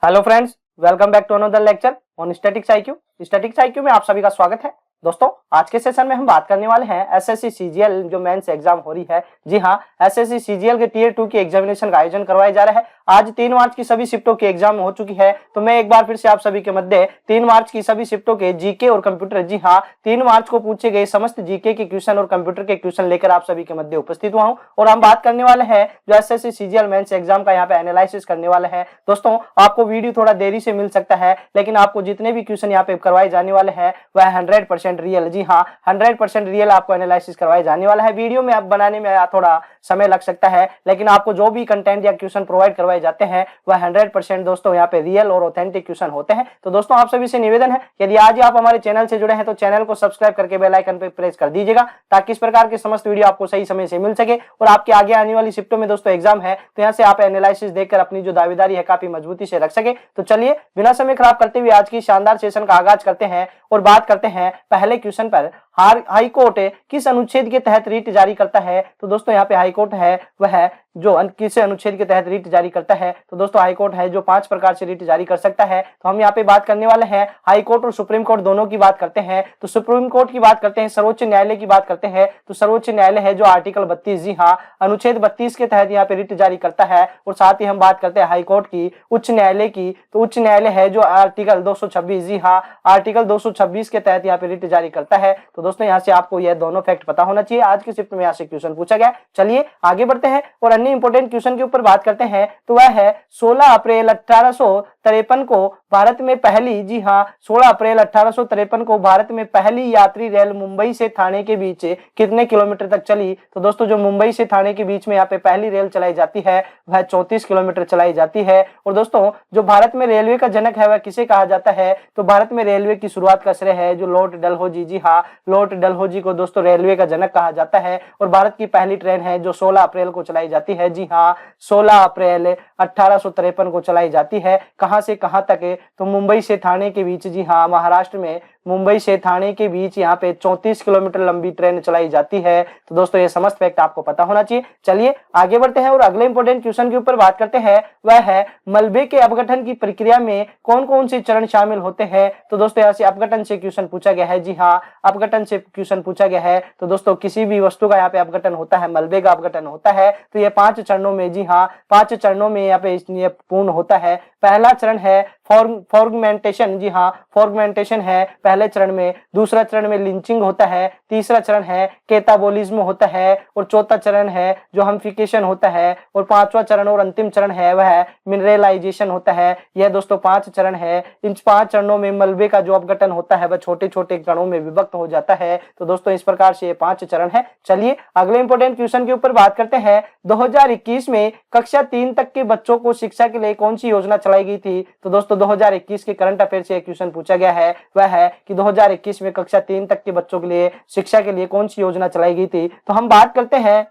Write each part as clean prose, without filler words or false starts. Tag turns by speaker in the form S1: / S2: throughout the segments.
S1: Hello friends, welcome back to another lecture on statics IQ. Statics IQ में आप सभी का स्वागत है। दोस्तों, आज के सेशन में हम बात करने वाले हैं एसएससी सीजीएल जो मेंस एग्जाम हो रही है। जी हां, एसएससी सीजीएल के टियर 2 की एग्जामिनेशन का आयोजन करवाया जा रहा है। आज 3 मार्च की सभी शिफ्टों की एग्जाम हो चुकी है, तो मैं एक बार फिर से आप सभी के मध्य 3 मार्च की सभी शिफ्टों के जीके और कंप्यूटर, जी हां, 3 मार्च को पूछे गए समस्त जीके के क्वेश्चन और कंप्यूटर के क्वेश्चन लेकर आप सभी के मध्य उपस्थित हुआ हूं और हम बात करने वाले हैं जो एसएससी सीजीएल मेंस एग्जाम का यहाँ पे एनालिसिस करने वाले हैं। दोस्तों, आपको वीडियो थोड़ा देरी से मिल सकता है, लेकिन आपको जितने भी क्वेश्चन यहाँ पे करवाए जाने वाले हैं वह 100% रियल, जी हाँ, 100% रियल आपको एनालिसिस करवाए जाने वाला है। वीडियो में आप बनाने में थोड़ा समय लग सकता है, लेकिन आपको जो भी कंटेंट या क्वेश्चन प्रोवाइड करवाए जाते हैं वह 100% दोस्तों यहाँ पे रियल और ऑथेंटिक क्वेश्चन होते हैं। तो दोस्तों, आप सभी से निवेदन है, यदि आज आप हमारे चैनल से जुड़े हैं तो चैनल को सब्सक्राइब करके बेल आइकन पे प्रेस कर दीजिएगा, ताकि इस प्रकार के समस्त वीडियो आपको सही समय से मिल सके और आपके आगे आने वाली शिफ्टों में दोस्तों एग्जाम है, तो यहाँ से आप एनालिसिस देखकर अपनी जो दावेदारी है काफी मजबूती से रख सके। तो चलिए बिना समय खराब करते हुए आज की शानदार सेशन का आगाज करते हैं और बात करते हैं पहले क्वेश्चन पर। हाई कोर्ट किस अनुच्छेद के तहत रीट जारी करता है? तो दोस्तों, यहाँ पे हाई कोर्ट है वह जो किस अनुच्छेद के तहत रीट जारी करता है? तो दोस्तों, हाई कोर्ट है जो 5 प्रकार से रीट जारी कर सकता है। तो हम यहाँ पे बात करने वाले हैं हाई कोर्ट और सुप्रीम कोर्ट दोनों की बात करते हैं। तो सुप्रीम कोर्ट की बात करते हैं, सर्वोच्च न्यायालय की बात करते हैं। तो सर्वोच्च न्यायालय है जो आर्टिकल 32, जी हाँ, अनुच्छेद 32 के तहत यहाँ पे रीट जारी करता है। और साथ ही हम बात करते हैं हाई कोर्ट की, उच्च न्यायालय की। तो उच्च न्यायालय है जो आर्टिकल 226, जी हाँ, आर्टिकल 226 के तहत यहाँ पे रीट जारी करता है। तो दोस्तों, यहाँ से आपको यह दोनों फैक्ट पता होना चाहिए। आज की शिफ्ट में यहाँ से क्वेश्चन पूछा गया। चलिए आगे बढ़ते हैं और अन्य इंपोर्टेंट क्वेश्चन के ऊपर बात करते हैं। तो वह है 16 अप्रैल 1853 को भारत में पहली, जी हाँ, 16 अप्रैल 1853 को भारत में पहली यात्री रेल मुंबई से थाने के बीच कितने किलोमीटर तक चली? तो दोस्तों, जो मुंबई से थाने के बीच में यहाँ पे पहली रेल चलाई जाती है वह 34 किलोमीटर चलाई जाती है। और दोस्तों, जो भारत में रेलवे का जनक है वह किसे कहा जाता है? तो भारत में रेलवे की शुरुआत का श्रेय है जो लॉर्ड डलहौजी, जी हाँ, लॉर्ड डलहौजी को दोस्तों रेलवे का जनक कहा जाता है। और भारत की पहली ट्रेन है जो 16 अप्रैल को चलाई जाती है, जी हाँ, 16 अप्रैल 1853 को चलाई जाती है। कहां से कहां तक? तो मुंबई से थाने के बीच, जी हाँ, महाराष्ट्र में मुंबई से थाने के बीच यहाँ पे 34 किलोमीटर लंबी ट्रेन चलाई जाती है। तो दोस्तों, ये समस्त फैक्ट आपको पता होना चाहिए। चलिए आगे बढ़ते हैं और अगले इंपोर्टेंट क्वेश्चन के ऊपर बात करते हैं। वह है मलबे के अपघटन की प्रक्रिया में कौन कौन से चरण शामिल होते हैं? तो दोस्तों, यहाँ से अपघटन से क्वेश्चन पूछा गया है, जी हाँ, अपघटन से क्वेश्चन पूछा गया है। तो दोस्तों, किसी भी वस्तु का यहाँ पे अपघटन होता है, मलबे का अपघटन होता है, तो ये 5 चरणों में, जी हाँ, 5 चरणों में यहाँ पे पूर्ण होता है। पहला चरण है फॉर्गमेंटेशन, जी हाँ, फॉर्गमेंटेशन है पहले चरण में। दूसरा चरण में लिंचिंग होता है। तीसरा चरण है कैटाबोलिज्म होता है और चौथा चरण है जो हम्फिकेशन होता है। और 5वां चरण और अंतिम चरण है वह मिनरलाइजेशन होता है। यह दोस्तों 5 चरण है। इन 5 चरणों में मलबे का जो अपघटन होता है वह छोटे छोटे कणों में विभक्त हो जाता है। तो दोस्तों, इस प्रकार से ये 5 चरण है। चलिए अगले इंपोर्टेंट क्वेश्चन के ऊपर बात करते हैं। 2021 में कक्षा 3 तक के बच्चों को शिक्षा के लिए कौन सी योजना चलाई गई थी? तो दोस्तों, 2021 के करंट अफेयर से क्वेश्चन पूछा गया है। वह है कि 2021 में कक्षा 3 तक के बच्चों के लिए शिक्षा के लिए कौन सी योजना चलाई गई थी? तो हम बात करते हैं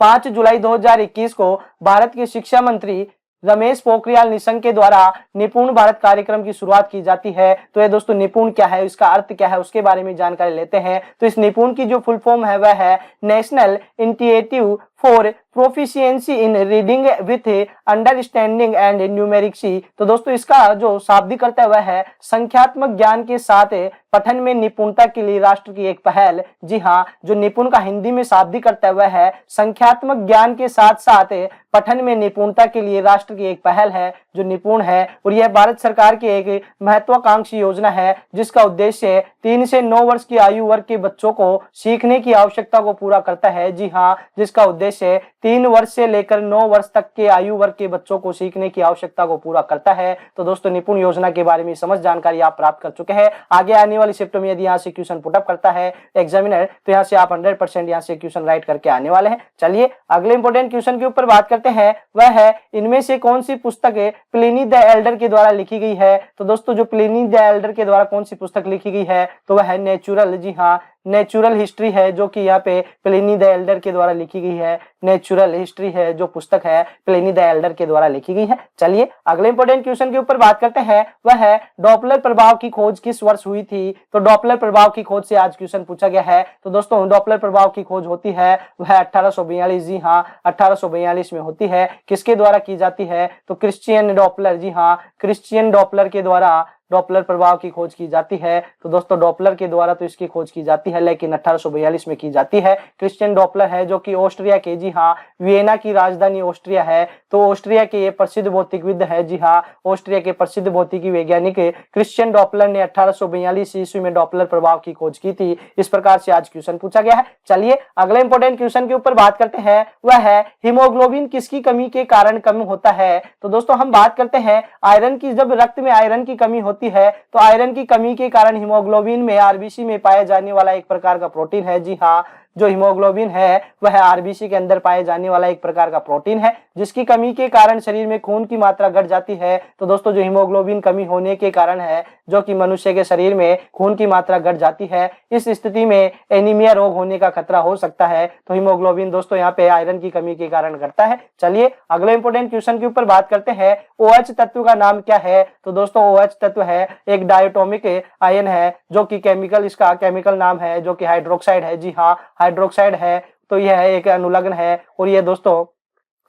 S1: 5 जुलाई 2021 को भारत के शिक्षा मंत्री रमेश पोखरियाल निशंक के द्वारा निपुण भारत कार्यक्रम की शुरुआत की जाती है। तो ये दोस्तों, निपुण क्या है, इसका अर्थ क्या है, उसके बारे में जानकारी लेते हैं। तो इस निपुण की जो फुल फॉर्म है वह है national institute for proficiency in reading with understanding and numeracy. तो दोस्तों, इसका जो शाब्दिक अर्थ है वह है संख्यात्मक ज्ञान के साथ पठन में निपुणता के लिए राष्ट्र की एक पहल। जी हाँ, जो निपुण का हिंदी में शाब्दिक अर्थ है वह है संख्यात्मक ज्ञान के साथ साथ पठन में निपुणता के लिए राष्ट्र की एक पहल है जो निपुण है। और यह भारत सरकार की एक महत्वाकांक्षी योजना है जिसका उद्देश्य 3 से 9 वर्ष की आयु वर्ग के बच्चों को सीखने की आवश्यकता को पूरा करता है। जी हाँ, जिसका उद्देश्य 3 वर्ष से लेकर 9 वर्ष तक के आयु वर्ग के बच्चों को सीखने की आवश्यकता को पूरा करता है। तो दोस्तों, निपुण योजना के बारे में समस्त जानकारी आप प्राप्त कर चुके हैं। आगे आने वाली शिफ्ट में यदि यहाँ से क्वेश्चन पुटअप करता है एग्जामिनर, तो यहाँ से आप 100% यहाँ से क्वेश्चन राइट करके आने वाले हैं। चलिए अगले इंपोर्टेंट क्वेश्चन के ऊपर बात करते हैं। वह है इनमें से कौन सी पुस्तक प्लिनी द एल्डर के द्वारा लिखी गई है? तो दोस्तों, जो प्लिनी द एल्डर के द्वारा कौन सी पुस्तक लिखी गई है तो वह है नेचुरल, जी हाँ, नेचुरल हिस्ट्री है जो कि यहाँ पे प्लिनी द एल्डर के द्वारा लिखी गई है। नेचुरल हिस्ट्री है जो पुस्तक है प्लिनी द एल्डर के द्वारा लिखी गई है। चलिए अगले इंपॉर्टेंट क्वेश्चन के ऊपर बात करते हैं, वह है डॉपलर प्रभाव की खोज किस वर्ष हुई थी। तो डॉपलर प्रभाव की खोज से आज क्वेश्चन पूछा गया है। तो दोस्तों डॉपलर प्रभाव की खोज होती है वह 1842, जी हाँ 1842 में होती है। किसके द्वारा की जाती है, तो क्रिश्चियन डॉपलर, जी हाँ क्रिश्चियन डॉपलर के द्वारा डॉपलर प्रभाव की खोज की जाती है। तो दोस्तों डॉपलर के द्वारा तो इसकी खोज की जाती है, लेकिन 1842 में की जाती है। क्रिश्चियन डॉपलर है जो कि ऑस्ट्रिया के, जी हाँ वियना की राजधानी ऑस्ट्रिया है। तो ऑस्ट्रिया के ये प्रसिद्ध भौतिकविद है, जी हाँ ऑस्ट्रिया के प्रसिद्ध भौतिकी वैज्ञानिक क्रिश्चियन डॉपलर ने 1842 ईस्वी में डॉपलर प्रभाव की खोज की थी। इस प्रकार से आज क्वेश्चन पूछा गया है। चलिए अगले इंपॉर्टेंट क्वेश्चन के ऊपर बात करते हैं, वह है हीमोग्लोबिन किसकी कमी के कारण कम होता है। तो दोस्तों हम बात करते हैं आयरन की, जब रक्त में आयरन की कमी होती है तो आयरन की कमी के कारण हीमोग्लोबिन में आरबीसी में पाया जाने वाला एक प्रकार का प्रोटीन है, जी हाँ जो हीमोग्लोबिन है वह आरबीसी के अंदर पाए जाने वाला एक प्रकार का प्रोटीन है, जिसकी कमी के कारण शरीर में खून की मात्रा घट जाती है। तो दोस्तों जो हीमोग्लोबिन कमी होने के कारण है जो कि मनुष्य के शरीर में खून की मात्रा घट जाती है, इस स्थिति में एनीमिया रोग होने का खतरा हो सकता है। तो हीमोग्लोबिन दोस्तों यहाँ पे आयरन की कमी के कारण घटता है। चलिए अगले इंपॉर्टेंट क्वेश्चन के ऊपर बात करते हैं, OH तत्व का नाम क्या है। तो दोस्तों OH तत्व है एक डायटोमिक आयन है जो कि केमिकल, इसका केमिकल नाम है जो कि हाइड्रोक्साइड है, जी हाँ हाइड्रोक्साइड है। तो यह एक अनुलग्न है और ये दोस्तों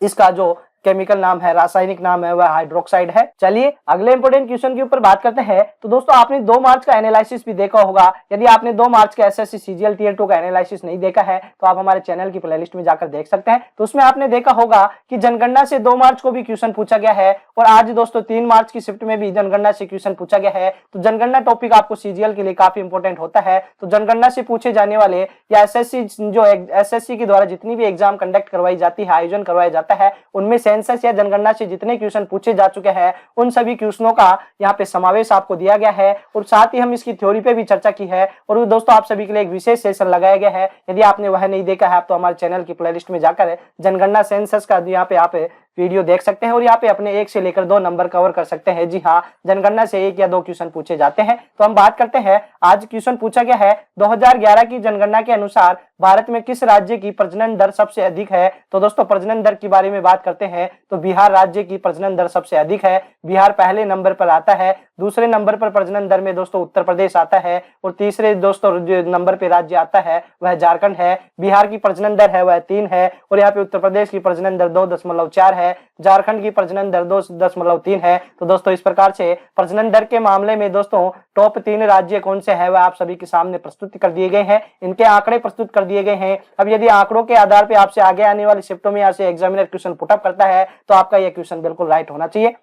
S1: इसका जो केमिकल नाम है, रासायनिक नाम है वह हाइड्रोक्साइड है। चलिए अगले इंपॉर्टेंट क्वेश्चन के ऊपर बात करते हैं। तो दोस्तों आपने 2 मार्च का एनालिसिस भी देखा होगा। यदि आपने 2 मार्च के एसएससी सीजीएल टियर 2 का एनालिसिस नहीं देखा है तो आप हमारे चैनल की प्लेलिस्ट में जाकर देख सकते हैं। तो उसमें आपने देखा होगा कि जनगणना से 2 मार्च को भी क्वेश्चन पूछा गया है और आज दोस्तों 3 मार्च की शिफ्ट में भी जनगणना से क्वेश्चन पूछा गया है। तो जनगणना टॉपिक आपको सीजीएल के लिए काफी इंपॉर्टेंट होता है। तो जनगणना से पूछे जाने वाले या एसएससी के द्वारा जितनी भी एग्जाम कंडक्ट करवाई जाती है, आयोजन करवाया जाता है, उनमें सेंसस या जनगणना से जितने क्वेश्चन पूछे जा चुके हैं उन सभी क्वेश्चनों का यहाँ पे समावेश आपको दिया गया है और साथ ही हम इसकी थ्योरी पे भी चर्चा की है। और दोस्तों आप सभी के लिए एक विशेष सेशन लगाया गया है। यदि आपने वह नहीं देखा है तो हमारे चैनल की प्लेलिस्ट में जाकर जनगणना सेंसस का यहाँ पे आप वीडियो देख सकते हैं और यहाँ पे अपने 1 से लेकर 2 नंबर कवर कर सकते हैं। जी हाँ जनगणना से 1 या 2 क्वेश्चन पूछे जाते हैं। तो हम बात करते हैं, आज क्वेश्चन पूछा गया है 2011 की जनगणना के अनुसार भारत में किस राज्य की प्रजनन दर सबसे अधिक है। तो दोस्तों प्रजनन दर के बारे में बात करते हैं तो बिहार राज्य की प्रजनन दर सबसे अधिक है। बिहार पहले नंबर पर आता है। दूसरे नंबर पर प्रजनन दर में दोस्तों उत्तर प्रदेश आता है और तीसरे दोस्तों जो नंबर पे राज्य आता है वह झारखंड है। बिहार की प्रजनन दर है वह 3 है और यहाँ पे उत्तर प्रदेश की प्रजनन दर 2.4 है। झारखंड की प्रजनन दर 2.3 है। तो दोस्तों इस प्रकार से प्रजनन दर के मामले में दोस्तों टॉप 3 राज्य कौन से हैं वह आप सभी के सामने प्रस्तुत कर दिए गए हैं, इनके आंकड़े प्रस्तुत कर दिए गए हैं। अब यदि आंकड़ों के आधार पर आपसे आगे आने वाली शिफ्टों में यहाँ से एग्जामिनर क्वेश्चन पुटअप करता है तो आपका यह क्वेश्चन बिल्कुल राइट होना चाहिए।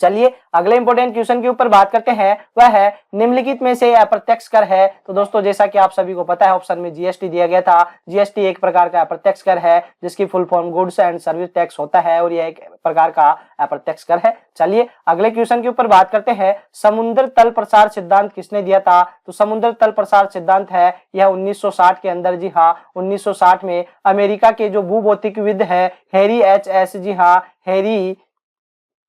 S1: चलिए अगले इंपॉर्टेंट क्वेश्चन के ऊपर बात करते हैं, वह है निम्नलिखित में से अप्रत्यक्ष कर है। तो दोस्तों जैसा कि आप सभी को पता है ऑप्शन में जीएसटी दिया गया था। जीएसटी एक प्रकार का अप्रत्यक्ष कर है जिसकी full form goods and service tax होता है और यह एक प्रकार का अप्रत्यक्ष कर है। चलिए अगले क्वेश्चन के ऊपर बात करते हैं, समुद्र तल प्रसार सिद्धांत किसने दिया था। तो समुद्र तल प्रसार सिद्धांत है यह 1960 के अंदर, जी हाँ 1960 में अमेरिका के जो भूभौतिकविद है हैरी एच.एस, जी हाँ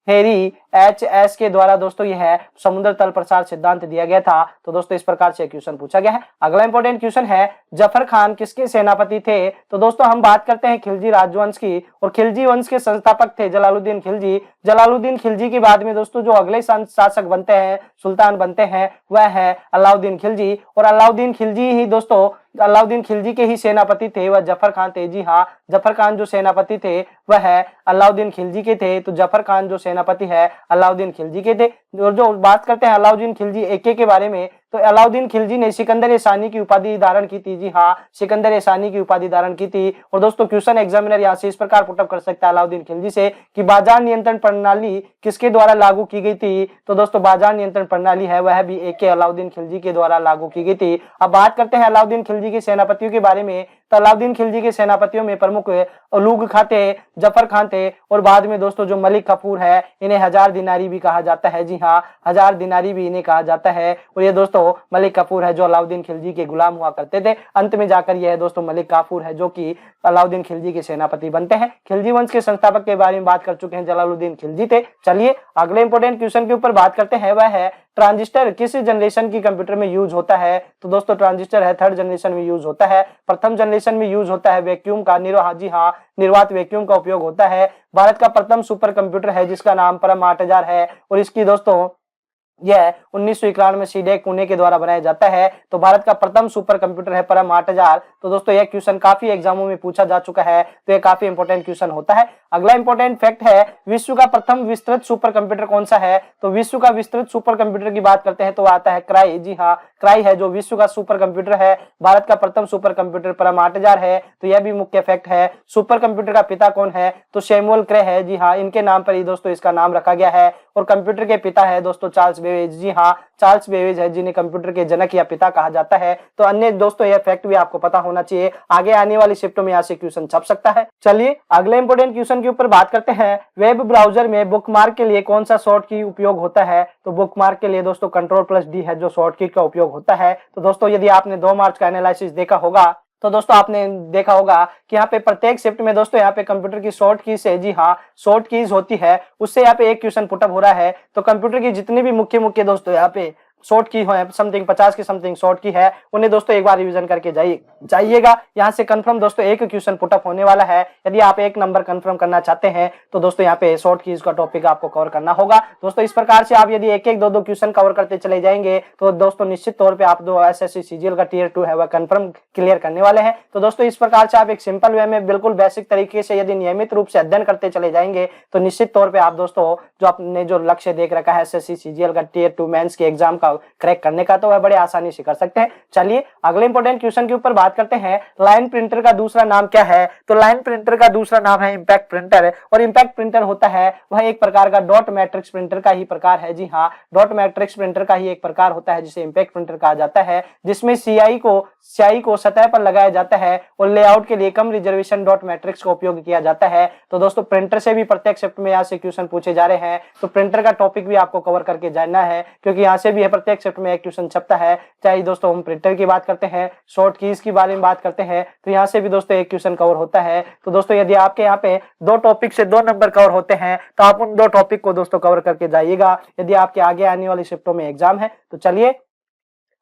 S1: हैरी एच.एस के द्वारा दोस्तों यह समुद्र तल प्रसार सिद्धांत दिया गया था। तो दोस्तों इस प्रकार से क्वेश्चन पूछा गया है। अगला इंपॉर्टेंट क्वेश्चन है, जफर खान किसके सेनापति थे। तो दोस्तों हम बात करते हैं खिलजी राजवंश की और खिलजी वंश के संस्थापक थे जलालुद्दीन खिलजी। जलालुद्दीन खिलजी के बाद में दोस्तों जो अगले शासक बनते हैं, सुल्तान बनते हैं, वह है अलाउद्दीन खिलजी और अलाउद्दीन खिलजी ही दोस्तों अलाउद्दीन खिलजी के ही सेनापति थे वह जफर खान थे। जी हाँ जफर खान जो सेनापति थे वह है अलाउद्दीन खिलजी के थे। तो जफर खान जो सेनापति है अलाउद्दीन खिलजी के थे। और जो बात करते हैं अलाउद्दीन खिलजी एके के बारे में, तो अलाउद्दीन खिलजी ने सिकंदर-ए-सानी की उपाधि धारण की थी। जी हाँ सिकंदर-ए-सानी की उपाधि धारण की थी। और दोस्तों क्वेश्चन एग्जामिनर यहाँ से इस प्रकार पुटअप कर सकता है अलाउद्दीन खिलजी से कि बाजार नियंत्रण प्रणाली किसके द्वारा लागू की गई थी। तो दोस्तों बाजार नियंत्रण प्रणाली है वह भी एके अलाउद्दीन खिलजी के द्वारा लागू की गई थी। अब बात करते हैं अलाउद्दीन खिलजी के सेनापतियों के बारे में, तो अलाउद्दीन खिलजी के सेनापतियों में प्रमुख उलूग खां थे, जफर खान थे और बाद में दोस्तों जो मलिक कफूर है इन्हें 1000 दिनारी भी कहा जाता है। जी हाँ 1000 दिनारी भी इन्हें कहा जाता है। और ये दोस्तों मलिक कफूर है जो अलाउद्दीन खिलजी के गुलाम हुआ करते थे। अंत में जाकर यह दोस्तों मलिक काफूर है जो कि अलाउद्दीन खिलजी के सेनापति बनते हैं। खिलजी वंश के संस्थापक के बारे में बात कर चुके हैं, जलालुद्दीन खिलजी थे। चलिए अगले इंपॉर्टेंट क्वेश्चन के ऊपर बात करते हैं, वह है ट्रांजिस्टर किस जनरेशन की कंप्यूटर में यूज होता है? तो दोस्तों ट्रांजिस्टर है थर्ड जनरेशन में यूज होता है। प्रथम जनरेशन में यूज होता है वैक्यूम का, जी हाँ, निर्वात वैक्यूम का उपयोग होता है। भारत का प्रथम सुपर कंप्यूटर है जिसका नाम परम 8000 है और इसकी दोस्तों यह 1991 में सीडेक पुणे के द्वारा बनाया जाता है। तो भारत का प्रथम सुपर कंप्यूटर है परम 8000। तो दोस्तों यह क्वेश्चन काफी एग्जामों में पूछा जा चुका है, तो यह काफी इंपॉर्टेंट क्वेश्चन होता है। अगला इंपॉर्टेंट फैक्ट है, विश्व का प्रथम विस्तृत सुपर कंप्यूटर कौन सा है? तो विश्व का विस्तृत सुपर कंप्यूटर की बात करते हैं तो आता है क्राई। जी हाँ, क्राई है जो विश्व का सुपर कंप्यूटर है। भारत का प्रथम सुपर कंप्यूटर परम 8000 है, तो यह भी मुख्य फैक्ट है। सुपर कंप्यूटर का पिता कौन है? तो सैमुअल क्रे है। जी हाँ, इनके नाम पर ही दोस्तों इसका नाम रखा गया है। और कंप्यूटर के पिता है दोस्तों चार्ल्स बेबेज। जी हाँ, चार्ल्स बेबेज है जिन्हें कंप्यूटर के जनक या पिता कहा जाता है। तो अन्य दोस्तों यह फैक्ट भी आपको पता होना चाहिए, आगे आने वाली शिफ्टों में यहाँ से क्वेश्चन छप सकता है। चलिए अगले इंपोर्टेंट क्वेश्चन के ऊपर बात करते हैं। वेब ब्राउजर में बुकमार्क के लिए कौन सा शॉर्ट की उपयोग होता है? तो बुकमार्क के लिए दोस्तों Ctrl+D है जो शॉर्ट की का उपयोग होता है। तो दोस्तों यदि आपने 2 मार्च का एनालिसिस देखा होगा तो दोस्तों आपने देखा होगा कि यहाँ पे प्रत्येक शिफ्ट में दोस्तों यहाँ पे कंप्यूटर की शॉर्ट की से, जी हाँ, शॉर्ट कीज होती है, उससे यहाँ पे एक क्वेश्चन पुटअप हो रहा है। तो कंप्यूटर की जितनी भी मुख्य दोस्तों यहाँ पे शॉर्ट की है, समथिंग 50 की समथिंग शॉर्ट की है, उन्हें दोस्तों एक बार रिवीजन करके जाइएगा। यहाँ से कंफर्म दोस्तों एक क्वेश्चन पुटअप होने वाला है। यदि आप एक नंबर कंफर्म करना चाहते हैं तो दोस्तों यहाँ पे शॉर्ट कीज का टॉपिक आपको कवर करना होगा। दोस्तों इस प्रकार से आप यदि एक एक दो क्वेश्चन कवर करते चले जाएंगे तो दोस्तों निश्चित तौर पर आप जो एसएससी सीजीएल का टियर 2 है वह कंफर्म क्लियर करने वाले हैं। तो दोस्तों इस प्रकार से आप एक सिंपल वे में बिल्कुल बेसिक तरीके से यदि नियमित रूप से अध्ययन करते चले जाएंगे तो निश्चित तौर पर आप दोस्तों जो आपने जो लक्ष्य देख रखा है एसएससी सीजीएल का टियर 2 मेंस के एग्जाम का क्रैक करने का, तो वह बड़े आसानी से कर सकते हैं। चलिए अगले इंपॉर्टेंट क्वेश्चन के ऊपर बात करते हैं। लाइन प्रिंटर का दूसरा नाम क्या है? तो लाइन प्रिंटर का दूसरा नाम है इंपैक्ट प्रिंटर। और इंपैक्ट प्रिंटर होता है वह एक प्रकार का डॉट मैट्रिक्स प्रिंटर का ही प्रकार है। जी हाँ, डॉट मैट्रिक्स प्रिंटर का ही एक प्रकार होता है जिसे इंपैक्ट प्रिंटर कहा जाता है, जिसमें स्याही को सतह पर लगाया जाता है और लेआउट के लिए कम रिजर्वेशन डॉट मैट्रिक्स का उपयोग किया जाता है। तो दोस्तों प्रिंटर से भी प्रत्येक शिफ्ट में यहाँ से क्वेश्चन पूछे जा रहे हैं, तो प्रिंटर का टॉपिक भी आपको कवर करके जाना है क्योंकि यहाँ से भी प्रत्येक शिफ्ट में एक क्वेश्चन छपता है। चाहे दोस्तों हम प्रिंटर की बात करते हैं, शॉर्ट कीज के बारे में बात करते हैं, तो यहाँ से भी दोस्तों एक क्वेश्चन कवर होता है। तो दोस्तों यदि आपके यहाँ पे 2 टॉपिक से 2 नंबर कवर होते हैं तो आप उन 2 टॉपिक को दोस्तों कवर करके जाइएगा यदि आपके आगे आने वाली शिफ्टों में एग्जाम है। तो चलिए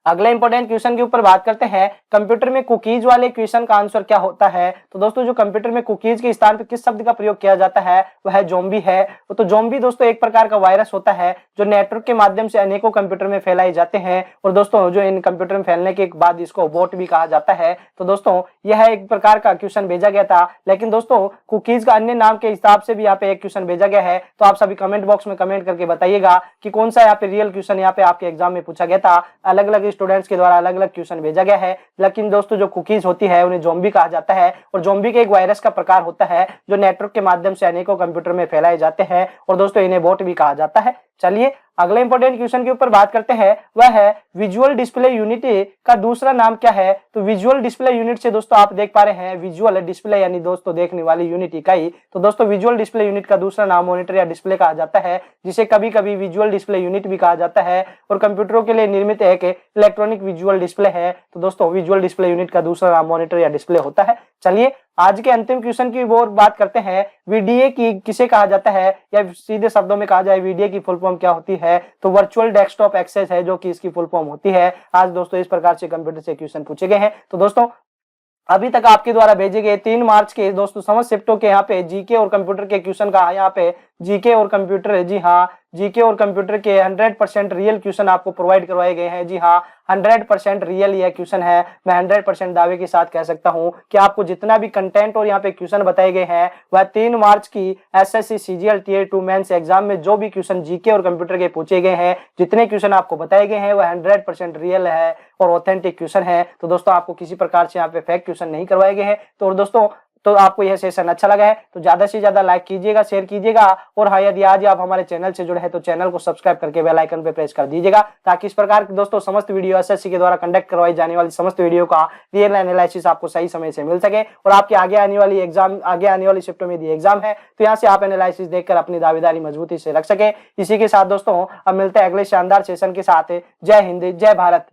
S1: अगले इंपॉर्टेंट क्वेश्चन के ऊपर बात करते हैं। कंप्यूटर में कुकीज वाले क्वेश्चन का आंसर क्या होता है? तो दोस्तों जो कंप्यूटर में कुकीज के स्थान पर किस शब्द का प्रयोग किया जाता है वह ज़ॉम्बी है। तो ज़ॉम्बी दोस्तों एक प्रकार का वायरस होता है जो नेटवर्क के माध्यम से अनेकों कंप्यूटर में फैलाए जाते हैं और दोस्तों जो इन कंप्यूटर में फैलने के बाद इसको बोट भी कहा जाता है। तो दोस्तों यह एक प्रकार का क्वेश्चन भेजा गया था, लेकिन दोस्तों कुकीज का अन्य नाम के हिसाब से भी यहाँ पे एक क्वेश्चन भेजा गया है। तो आप सभी कमेंट बॉक्स में कमेंट करके बताइएगा कि कौन सा यहाँ पे रियल क्वेश्चन यहाँ पे आपके एग्जाम में पूछा गया था। अलग अलग स्टूडेंट्स के द्वारा अलग अलग क्वेश्चन भेजा गया है, लेकिन दोस्तों जो कुकीज होती है उन्हें ज़ॉम्बी कहा जाता है और ज़ॉम्बी के एक वायरस का प्रकार होता है जो नेटवर्क के माध्यम से अनेकों कंप्यूटर में फैलाए जाते हैं और दोस्तों इन्हें बोट भी कहा जाता है। चलिए अगले इंपॉर्टेंट क्वेश्चन के ऊपर बात करते हैं, वह है विजुअल डिस्प्ले यूनिट का दूसरा नाम क्या है? तो विजुअल डिस्प्ले यूनिट से दोस्तों आप देख पा रहे हैं विजुअल डिस्प्ले यानी दोस्तों देखने वाली यूनिट इकाई। तो दोस्तों विजुअल डिस्प्ले यूनिट का दूसरा नाम मॉनिटर या डिस्प्ले कहा जाता है, जिसे कभी कभी विजुअल डिस्प्ले यूनिट भी कहा जाता है और कंप्यूटरों के लिए निर्मित एक इलेक्ट्रॉनिक विजुअल डिस्प्ले है। तो दोस्तों विजुअल डिस्प्ले यूनिट का दूसरा नाम मॉनिटर या डिस्प्ले होता है। चलिए आज के अंतिम क्वेश्चन की ओर बात करते हैं। वीडीए की किसे कहा जाता है, या सीधे शब्दों में कहा जाए वीडीए की फुल फॉर्म क्या होती है? तो वर्चुअल डेस्कटॉप एक्सेस है जो कि इसकी फुल फॉर्म होती है। आज दोस्तों इस प्रकार से कंप्यूटर से क्वेश्चन पूछे गए हैं। तो दोस्तों अभी तक आपके द्वारा भेजे गए 3 मार्च के दोस्तों समस्त शिफ्टों के यहाँ पे जीके और कंप्यूटर के क्वेश्चन का यहाँ पे जीके और कंप्यूटर, जी हाँ, जीके और कंप्यूटर के 100% रियल क्वेश्चन आपको प्रोवाइड करवाए गए हैं। जी हाँ, 100% रियल यह क्वेश्चन है। मैं 100% दावे के साथ कह सकता हूं कि आपको जितना भी कंटेंट और यहाँ पे क्वेश्चन बताए गए हैं वह 3 मार्च की SSC CGL tier 2 mains exam में जो भी क्वेश्चन जीके और कंप्यूटर के पूछे गए हैं, जितने क्वेश्चन आपको बताए गए हैं वह 100% रियल है और ऑथेंटिक क्वेश्चन है। तो दोस्तों आपको किसी प्रकार से यहाँ पे फेक क्वेश्चन नहीं करवाए गए हैं। तो दोस्तों तो आपको यह सेशन अच्छा लगा है तो ज्यादा से ज्यादा लाइक कीजिएगा, शेयर कीजिएगा और हाँ यदि आज आप हमारे चैनल से जुड़े हैं तो चैनल को सब्सक्राइब करके बेल आइकन पे प्रेस कर दीजिएगा, ताकि इस प्रकार के दोस्तों समस्त वीडियो एसएससी के द्वारा कंडक्ट करवाई जाने वाली समस्त वीडियो का रियल एनालिसिस आपको सही समय से मिल सके और आपके आगे आने वाली शिफ्टों में यदि एग्जाम है तो यहाँ से आप एनालिसिस देखकर अपनी दावेदारी मजबूती से रख सके। इसी के साथ दोस्तों अब मिलते हैं अगले शानदार सेशन के साथ। जय हिंद, जय भारत।